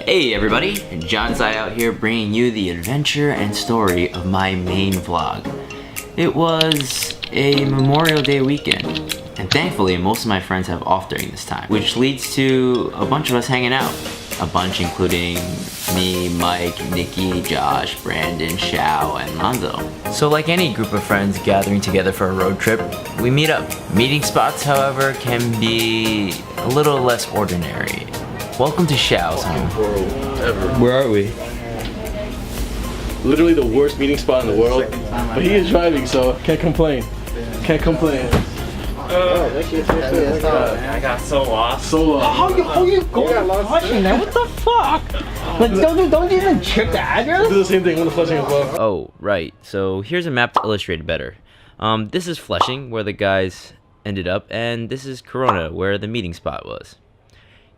Hey everybody, John Zai out here bringing you the adventure and story of my Maine vlog. It was a Memorial Day weekend, and thankfully most of my friends have off during this time, which leads to a bunch of us hanging out. A bunch including me, Mike, Nicky, Josh, Brandon, Xiao, and Alonso. So like any group of friends gathering together for a road trip, we meet up. Meeting spots, however, can be a little less ordinary. Welcome to Xiao's home. Ever. Where are we? Literally the worst meeting spot in the world. But he is driving, so can't complain. Can't complain. I got so lost. So lost. How you going Flushing there? What the fuck? Like, don't you even check the address? Do the same thing when the Flushing as well. Oh, right. So here's a map to illustrate it better. This is Flushing, where the guys ended up, and this is Corona, where the meeting spot was.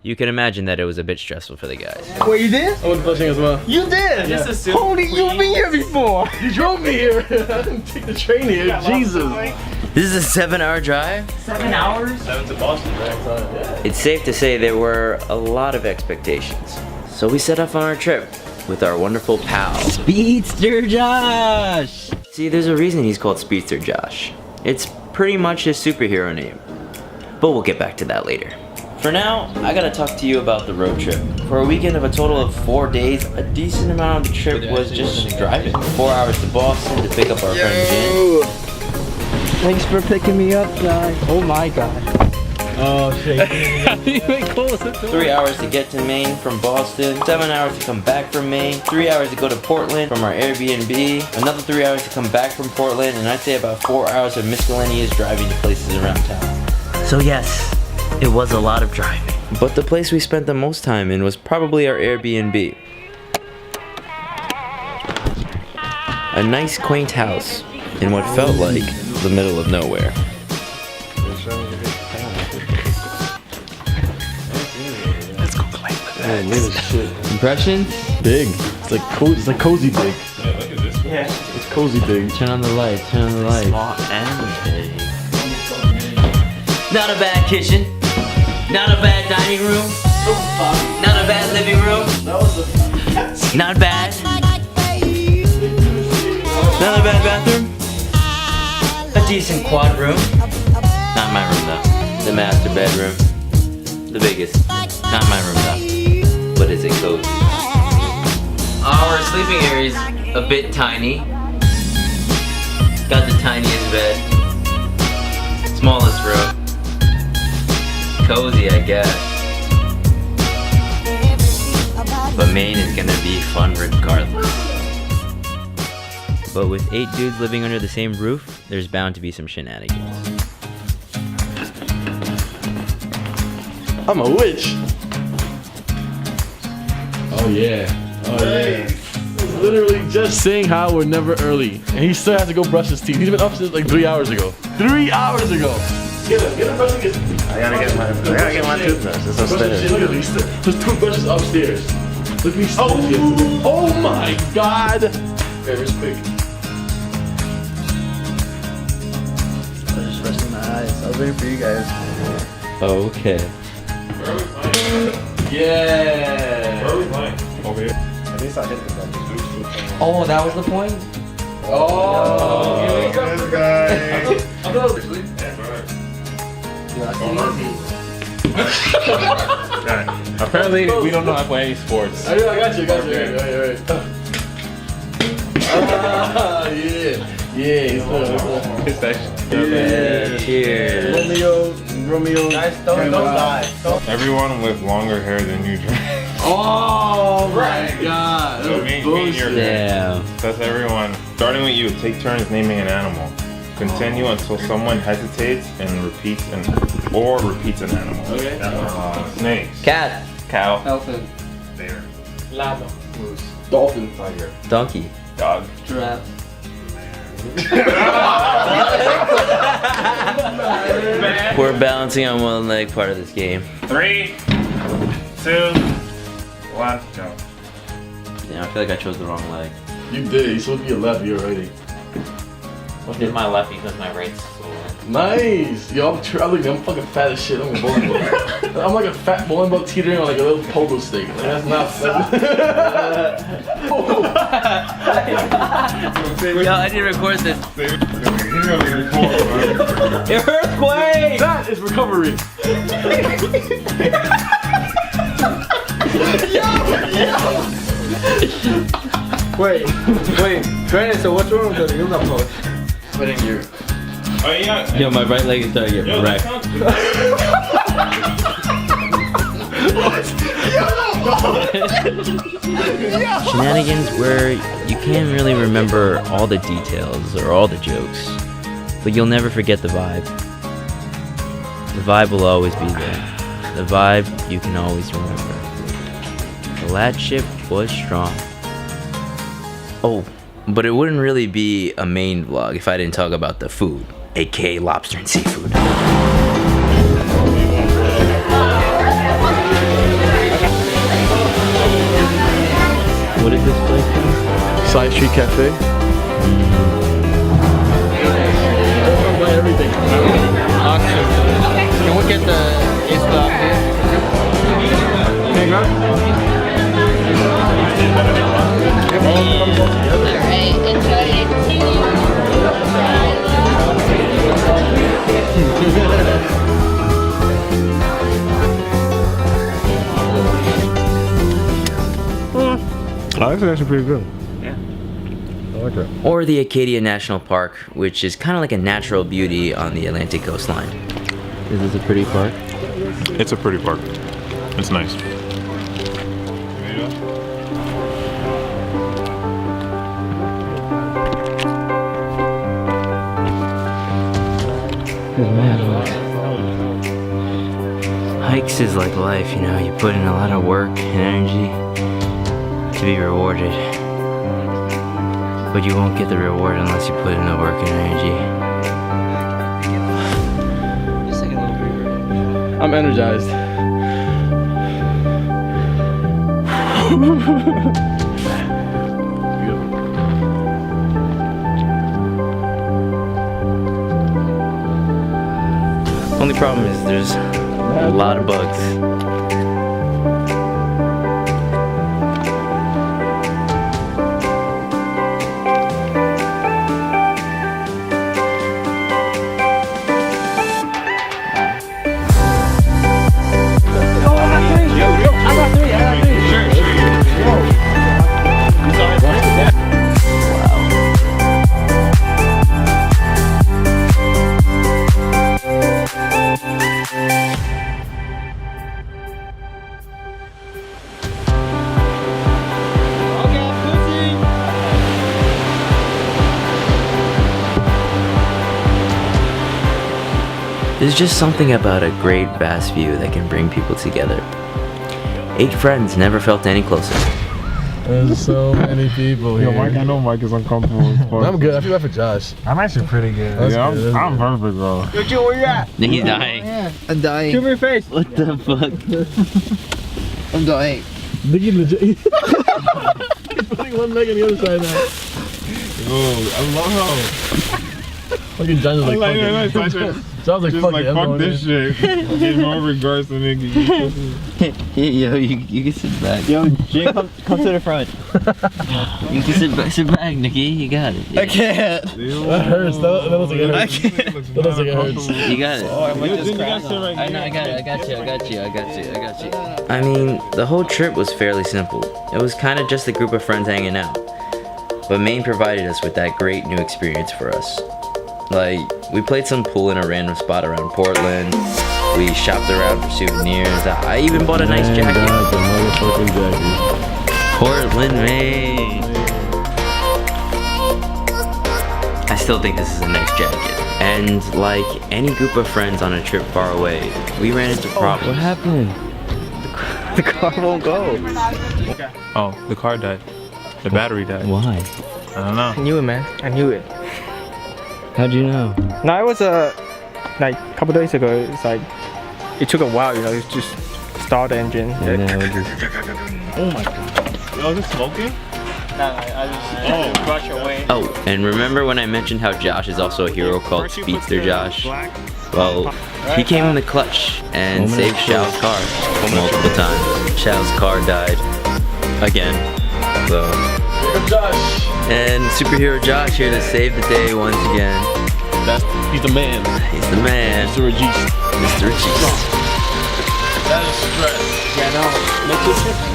You can imagine that it was a bit stressful for the guys. Wait, you did? I went to Flushing as well. You did? Yeah. Holy, you've been here before. You drove me here. I didn't take the train here. Jesus. This is a 7-hour drive. 7 hours? 7 to Boston, right? It's safe to say there were a lot of expectations. So we set off on our trip with our wonderful pal, Speedster Josh. See, there's a reason he's called Speedster Josh. It's pretty much his superhero name. But we'll get back to that later. For now, I gotta talk to you about the road trip. For a weekend of a total of 4 days, a decent amount of the trip was just driving. 4 hours to Boston to pick up our friend Jin. Thanks for picking me up, guys. Oh my god. Oh shit. 3 hours to get to Maine from Boston, 7 hours to come back from Maine, 3 hours to go to Portland from our Airbnb, another 3 hours to come back from Portland, and I'd say about 4 hours of miscellaneous driving to places around town. So yes, it was a lot of driving. But the place we spent the most time in was probably our Airbnb. A nice quaint house in what felt like the middle of nowhere. Let's go claim Man, look at this shit. Impressions? Big. It's like cozy big. Yeah, look at this one. Yeah. It's cozy big. Turn on the light, turn on the light. Small and big. Not a bad kitchen. Not a bad dining room. Not a bad living room. Not bad. Not a bad bathroom. A decent quad room. Not my room though. The master bedroom. The biggest. Not my room though. But is it cozy? Our sleeping area is a bit tiny. Got the tiniest bed. Smallest room. Cozy, I guess. But Maine is gonna be fun regardless. But with 8 dudes living under the same roof, there's bound to be some shenanigans. I'm a witch. Oh yeah. Oh yeah. He's literally just saying how we're never early. And he still has to go brush his teeth. He's been up since like 3 hours ago. 3 hours ago. Get him brushing his teeth. I gotta get my toothbrush. It's upstairs. Look at his toothbrush is upstairs. Look at me. Oh my god. Okay, where's quick? I was just resting my eyes. I was waiting for you guys. Okay. Yeah. Where are we playing? Over here. At least I hit the button. Oh, that was the point? Oh. Here we go. Yeah, Apparently, we don't know how to play any sports. I got you. Right. Yeah, he's good. Yeah. Cheers. Romeo. Guys, don't die. Everyone with longer hair than you drink. Oh my god. So That's me and bullshit. your Damn. That's everyone. Starting with you, take turns naming an animal. Continue until someone hesitates and repeats an animal. Okay. Snakes. Cat. Cow. Elephant. Bear. Llama. Dolphin. Tiger. Donkey. Dog. Giraffe. We're balancing on one leg part of this game. 3, 2, 1, go. Yeah, I feel like I chose the wrong leg. You did. You're supposed to be a left. You're righty. With my left because my right's slower. Nice! Yo, I'm fucking fat as shit. I'm a bowling ball. I'm like a fat bowling ball teetering on like a little pogo stick. Like, that's not. Yo, I need to record this. Earthquake! That is recovery. Wait, Brandon, so what's wrong with the yoga pose? Sweating you. Oh yeah. Yo, my right leg is starting to get Yo, that wrecked. sounds good. Shenanigans where you can't really remember all the details or all the jokes, but you'll never forget the vibe. The vibe will always be there. The vibe you can always remember. The ladship was strong. Oh, but it wouldn't really be a main vlog if I didn't talk about the food, aka lobster and seafood. What is this place called? Side Street Cafe. I'll buy everything. Awesome. Can we get the Ikson out here? Hey, bro. Alright, enjoy it. Oh, that's actually pretty good. Yeah. I like that. Or the Acadia National Park, which is kind of like a natural beauty on the Atlantic coastline. Is this a pretty park? It's a pretty park. It's nice. Hikes is like life, you know, you put in a lot of work and energy to be rewarded. But you won't get the reward unless you put in the work and energy. I'm energized. Only problem is there's a lot of bugs. There's just something about a great vast view that can bring people together. 8 friends never felt any closer. There's so many people here. Yo, Mike, I know Mike is uncomfortable. I'm good. I feel bad for Josh. I'm actually pretty good. That's Yeah, good, I'm perfect, bro. Yo, Joe, where you at? He's dying. I'm dying. Show me your face. What the fuck? I'm dying. Nicky legit. He's putting one leg on the other side now. Yo, I love how. Fucking John's like, fuck it. John's like, Just fuck like, it. fuck this shit. Give no regards to Nicky. Yo, you can sit back. Yo, Jay, come to the front. You can sit back, Nicky. You got it. I can't. That hurts. That looks like it hurts. That looks like it hurts. You got it. Oh, I might just crash. I know, I got you. I mean, the whole trip was fairly simple. It was kind of just a group of friends hanging out. But Maine provided us with that great new experience for us. Like, we played some pool in a random spot around Portland. We shopped around for souvenirs. I even bought a nice jacket. The motherfucking jacket. Portland, Maine. I still think this is a nice jacket. And like any group of friends on a trip far away, we ran into problems. What happened? The car won't go. Oh, the car died. The battery died. Why? I don't know. I knew it, man. I knew it. How'd you know? No, it was like a couple days ago. It's like it took a while, you know. It's just start the engine. And then it would just... Oh my god. Yo, is it smoking? I just brush away. Oh, and remember when I mentioned how Josh is also a hero called Speedster Josh? Well, he came in the clutch and saved Xiao's car multiple times. Xiao's car died again. So, Josh. and superhero Josh here to save the day once again. He's the man. He's the man. Mr. Regis. Mr. Regis. That is stress. Yeah, no.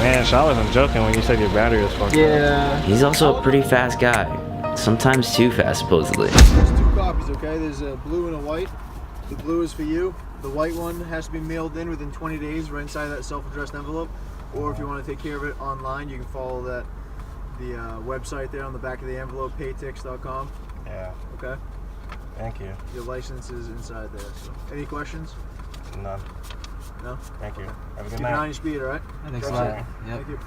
Man, Xiao wasn't joking when you said your battery was fucked up. Yeah. He's also a pretty fast guy. Sometimes too fast, supposedly. There's 2 copies, okay? There's a blue and a white. The blue is for you. The white one has to be mailed in within 20 days right inside that self-addressed envelope. Or if you want to take care of it online, you can follow the website there on the back of the envelope, paytix.com. Yeah. Okay? Thank you. Your license is inside there. So, any questions? None. No? Thank you. Have a good Keep an eye on night. your speed, alright? Thanks a Drive lot. safe. Thank you.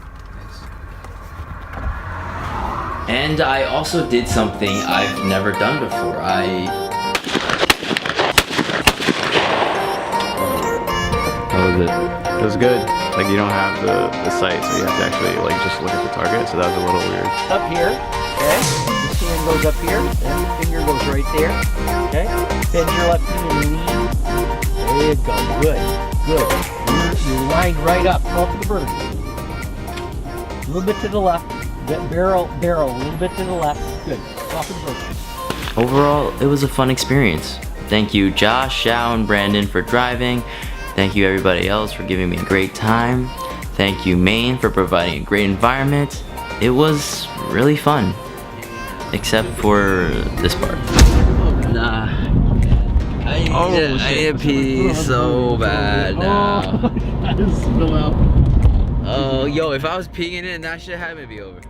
And I also did something I've never done before. How was it? It was good. Like you don't have the sight, so you have to actually like just look at the target. So that was a little weird. Up here, okay? This hand goes up here, and the finger goes right there, okay? Bend your left knee and lean. There you go, good, good. You're lined right up, off to the bird. A little bit to the left, barrel, a little bit to the left, good, off to the bird. Overall, it was a fun experience. Thank you Josh, Xiao, and Brandon for driving. Thank you everybody else for giving me a great time. Thank you Maine for providing a great environment. It was really fun. Except for this part. Nah. I need to pee so bad now. I just spill out. Oh, yo, if I was peeing in it, that shit had to be over.